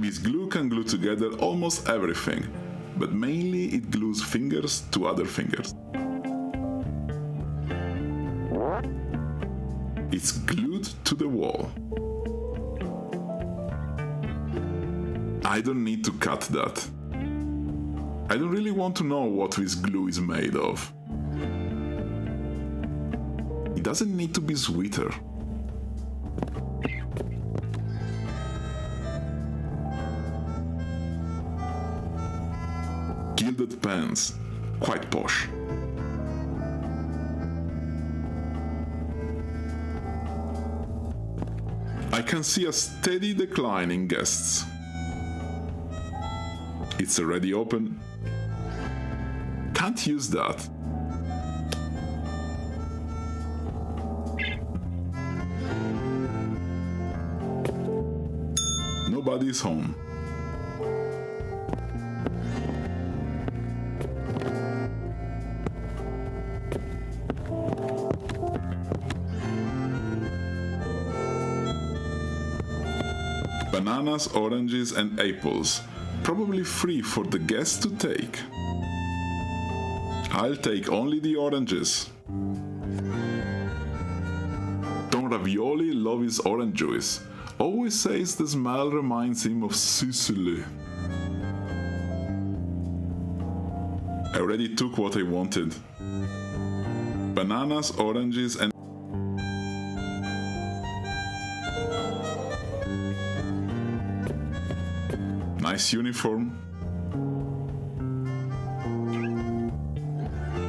This glue can glue together almost everything, but mainly it glues fingers to other fingers. It's glued to the wall. I don't need to cut that. I don't really want to know what this glue is made of. It doesn't need to be sweeter. Gilded pens, quite posh. I can see a steady decline in guests. It's already open. Can't use that. Nobody's home. Bananas, oranges, and apples. Probably free for the guests to take. I'll take only the oranges. Don Ravioli loves his orange juice. Always says the smell reminds him of Sicily. I already took what I wanted. Bananas, oranges, and nice uniform.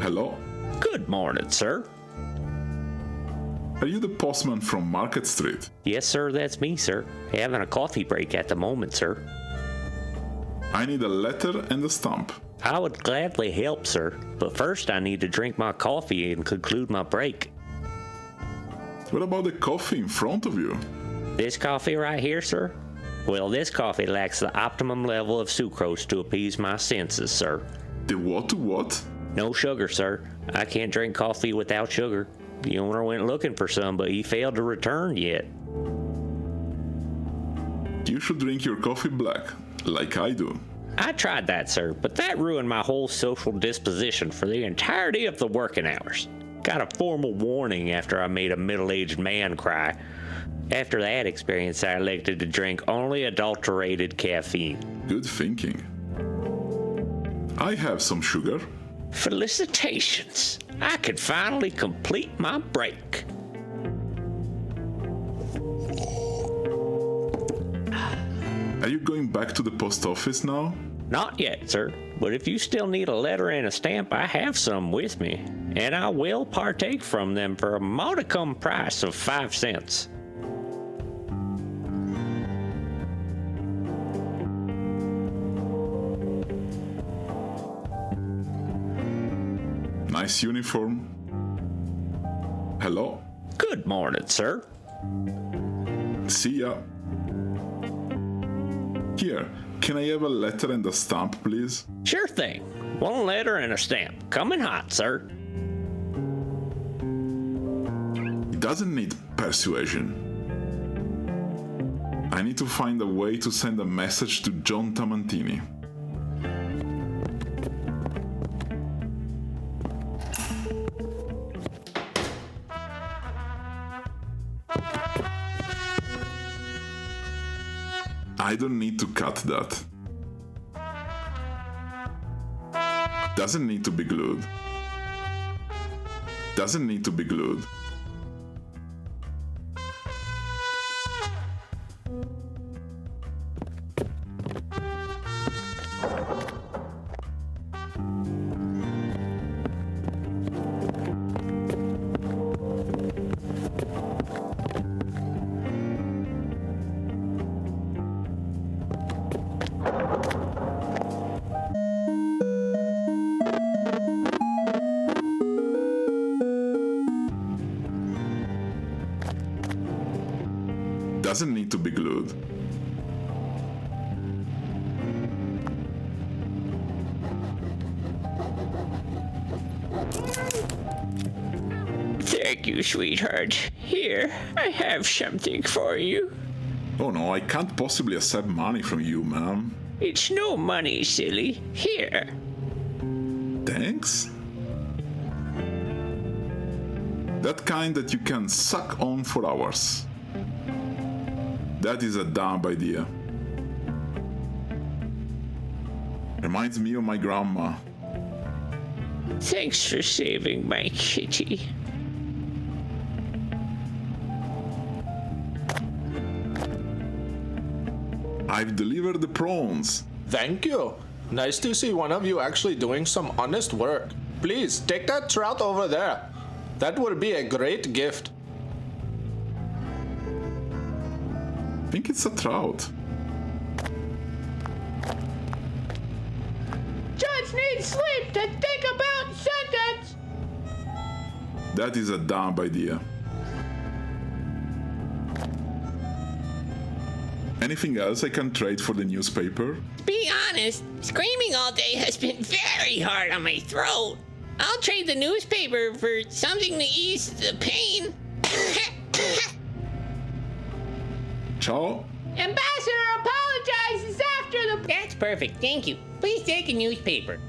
Hello? Good morning, sir. Are you the postman from Market Street? Yes, sir, that's me, sir. Having a coffee break at the moment, sir. I need a letter and a stamp. I would gladly help, sir, but first I need to drink my coffee and conclude my break. What about the coffee in front of you? This coffee right here, sir? Well, this coffee lacks the optimum level of sucrose to appease my senses, sir. The what to what? No sugar, sir. I can't drink coffee without sugar. The owner went looking for some, but he failed to return yet. You should drink your coffee black, like I do. I tried that, sir, but that ruined my whole social disposition for the entirety of the working hours. Got a formal warning after I made a middle-aged man cry. After that experience, I elected to drink only adulterated caffeine. Good thinking. I have some sugar. Felicitations! I could finally complete my break. Are you going back to the post office now? Not yet, sir. But if you still need a letter and a stamp, I have some with me. And I will partake from them for a modicum price of 5 cents. Nice uniform. Hello? Good morning, sir. See ya. Here, can I have a letter and a stamp, please? Sure thing. 1 letter and a stamp. Coming hot, sir. It doesn't need persuasion. I need to find a way to send a message to John Tamantini. I don't need to cut that. Doesn't need to be glued. Doesn't need to be glued. Doesn't need to be glued. Thank you, sweetheart. Here, I have something for you. Oh no, I can't possibly accept money from you, ma'am. It's no money, silly. Here. Thanks? That kind that you can suck on for hours. That is a dumb idea. Reminds me of my grandma. Thanks for saving my kitty. I've delivered the prawns. Thank you. Nice to see one of you actually doing some honest work. Please, take that trout over there. That will be a great gift. I think it's a trout. Judge needs sleep to think about sentence. That is a dumb idea. Anything else I can trade for the newspaper? To be honest, screaming all day has been very hard on my throat. I'll trade the newspaper for something to ease the pain. Ciao. Ambassador apologizes after the... That's perfect, thank you. Please take a newspaper.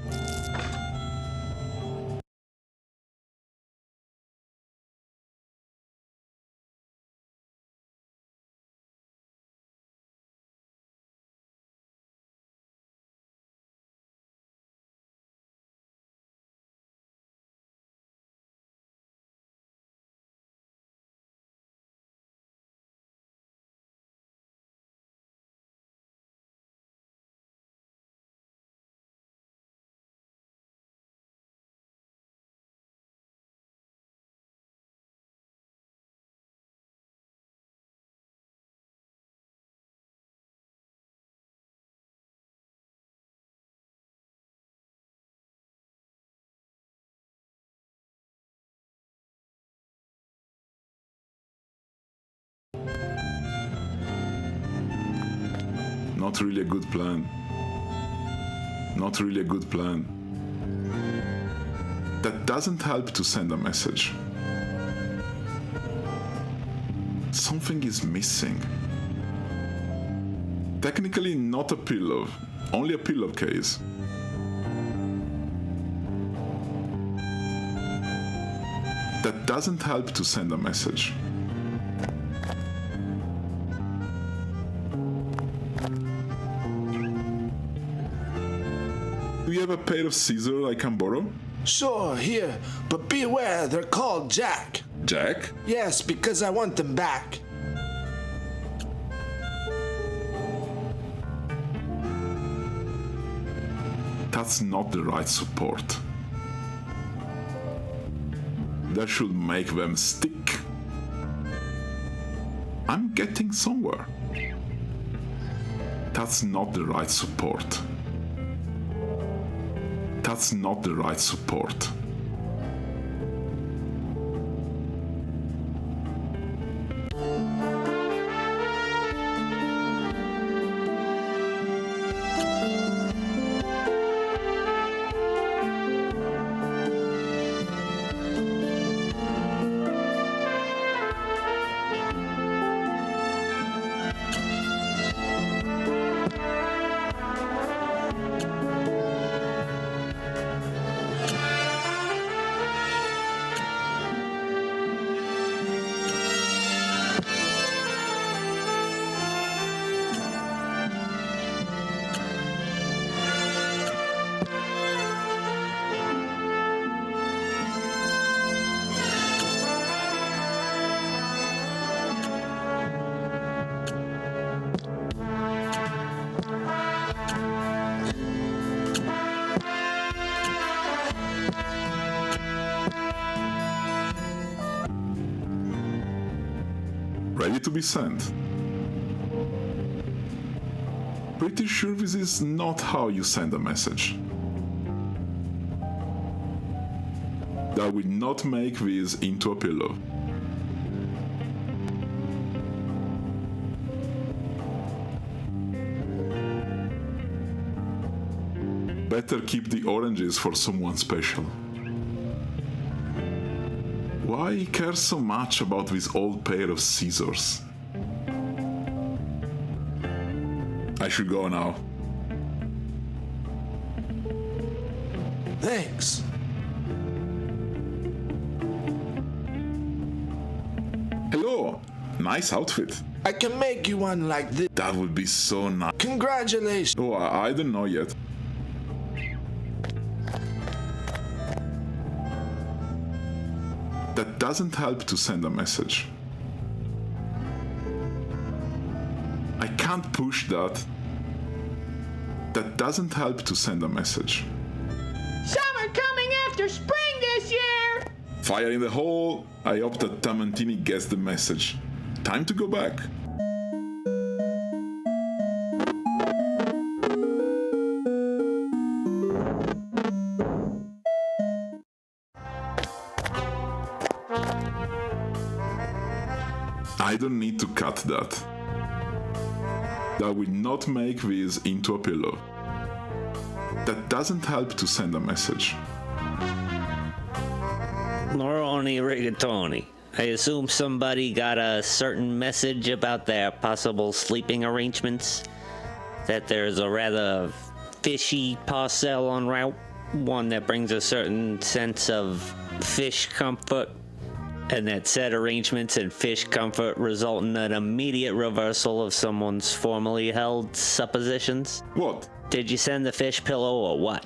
Not really a good plan. Not really a good plan. That doesn't help to send a message. Something is missing. Technically not a pillow, only a pillowcase. That doesn't help to send a message. Do you have a pair of scissors I can borrow? Sure, here, but beware, they're called Jack. Jack? Yes, because I want them back. That's not the right support. That should make them stick. I'm getting somewhere. That's not the right support. That's not the right support. Ready to be sent. Pretty sure this is not how you send a message. That will not make this into a pillow. Better keep the oranges for someone special. Why care so much about this old pair of scissors? I should go now. Thanks. Hello! Nice outfit. I can make you one like this. That would be so nice. Congratulations. Oh, I don't know yet. That doesn't help to send a message. I can't push that. That doesn't help to send a message. Summer coming after spring this year! Fire in the hole! I hope that Tamantini gets the message. Time to go back. I don't need to cut that. That will not make this into a pillow. That doesn't help to send a message. Moroni rigatoni. I assume somebody got a certain message about their possible sleeping arrangements? That there's a rather fishy parcel en route? One that brings a certain sense of fish comfort? And that said arrangements and fish comfort result in an immediate reversal of someone's formerly held suppositions? What? Did you send the fish pillow or what?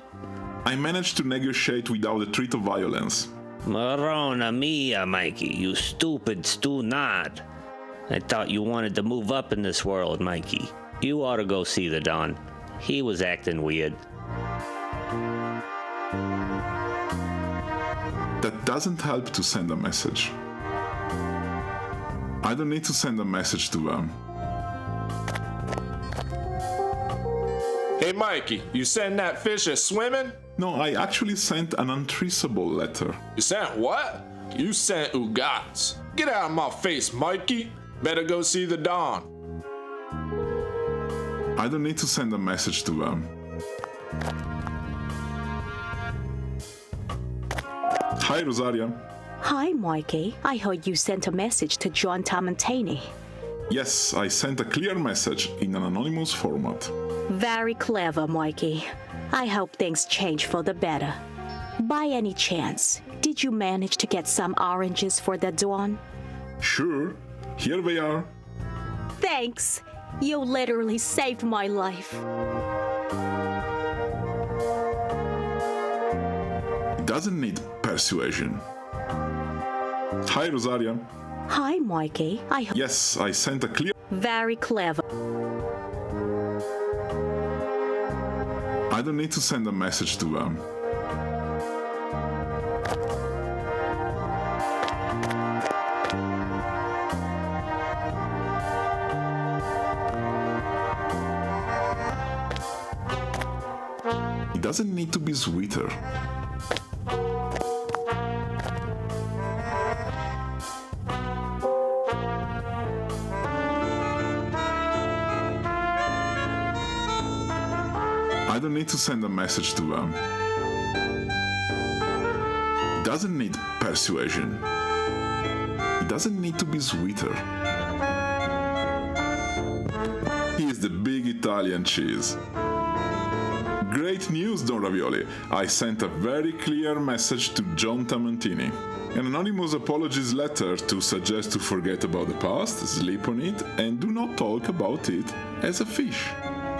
I managed to negotiate without a threat of violence. Marona mia, Mikey, you stupid stu-nod. I thought you wanted to move up in this world, Mikey. You ought to go see the Don. He was acting weird. That doesn't help to send a message. I don't need to send a message to them. Hey Mikey, you send that fish a swimming? No, I actually sent an untraceable letter. You sent what? You sent Ugats. Get out of my face, Mikey. Better go see the Don. I don't need to send a message to them. Hi, Rosaria. Hi, Mikey. I heard you sent a message to John Tamantini. Yes, I sent a clear message in an anonymous format. Very clever, Mikey. I hope things change for the better. By any chance, did you manage to get some oranges for the Dawn? Sure, here they are. Thanks. You literally saved my life. It doesn't need persuasion. Hi, Rosaria. Hi, Mikey. Yes, I sent a clear... Very clever. I I don't need to send a message to them. It doesn't need to be sweeter. I don't need to send a message to them. It doesn't need persuasion. It doesn't need to be sweeter. He is the big Italian cheese. Great news, Don Ravioli. I sent a very clear message to John Tamantini. An anonymous apologies letter to suggest to forget about the past, sleep on it, and do not talk about it as a fish.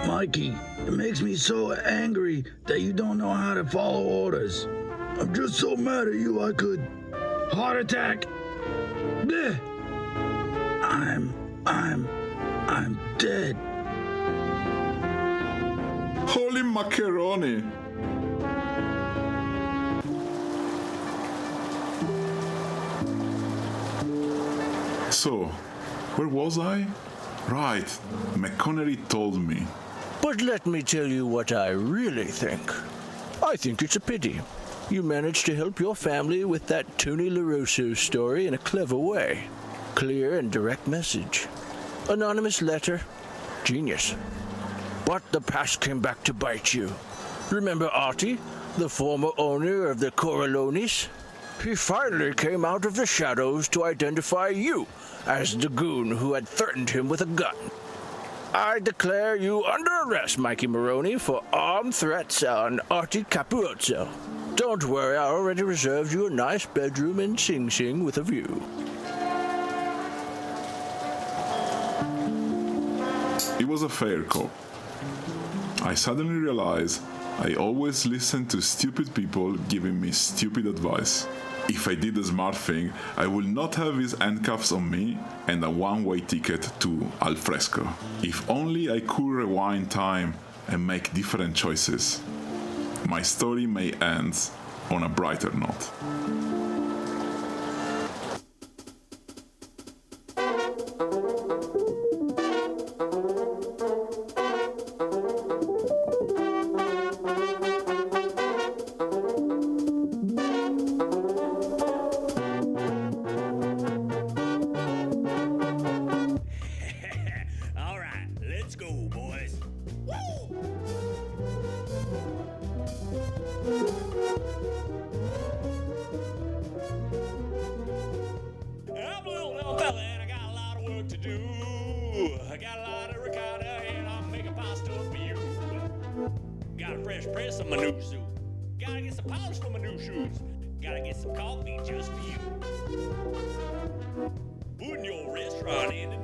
Mikey, it makes me so angry that you don't know how to follow orders. I'm just so mad at you I could... Heart attack! Bleh. I'm dead. Holy macaroni! So, where was I? Right, McConnery told me. But let me tell you what I really think. I think it's a pity. You managed to help your family with that Tony LaRosso story in a clever way. Clear and direct message. Anonymous letter. Genius. But the past came back to bite you. Remember Artie, the former owner of the Corleones? He finally came out of the shadows to identify you as the goon who had threatened him with a gun. I declare you under arrest, Mikey Maroney, for armed threats on Artie Capuzzo. Don't worry, I already reserved you a nice bedroom in Sing Sing with a view. It was a fair cop. I suddenly realized I always listened to stupid people giving me stupid advice. If I did the smart thing, I would not have his handcuffs on me and a one-way ticket to Al Fresco. If only I could rewind time and make different choices. My story may end on a brighter note. I'm a little fella and I got a lot of work to do. I got a lot of ricotta and I'm making pasta for you. Got a fresh press on my new suit. Gotta get some polish for my new shoes. Gotta get some coffee just for you. Putting your restaurant in the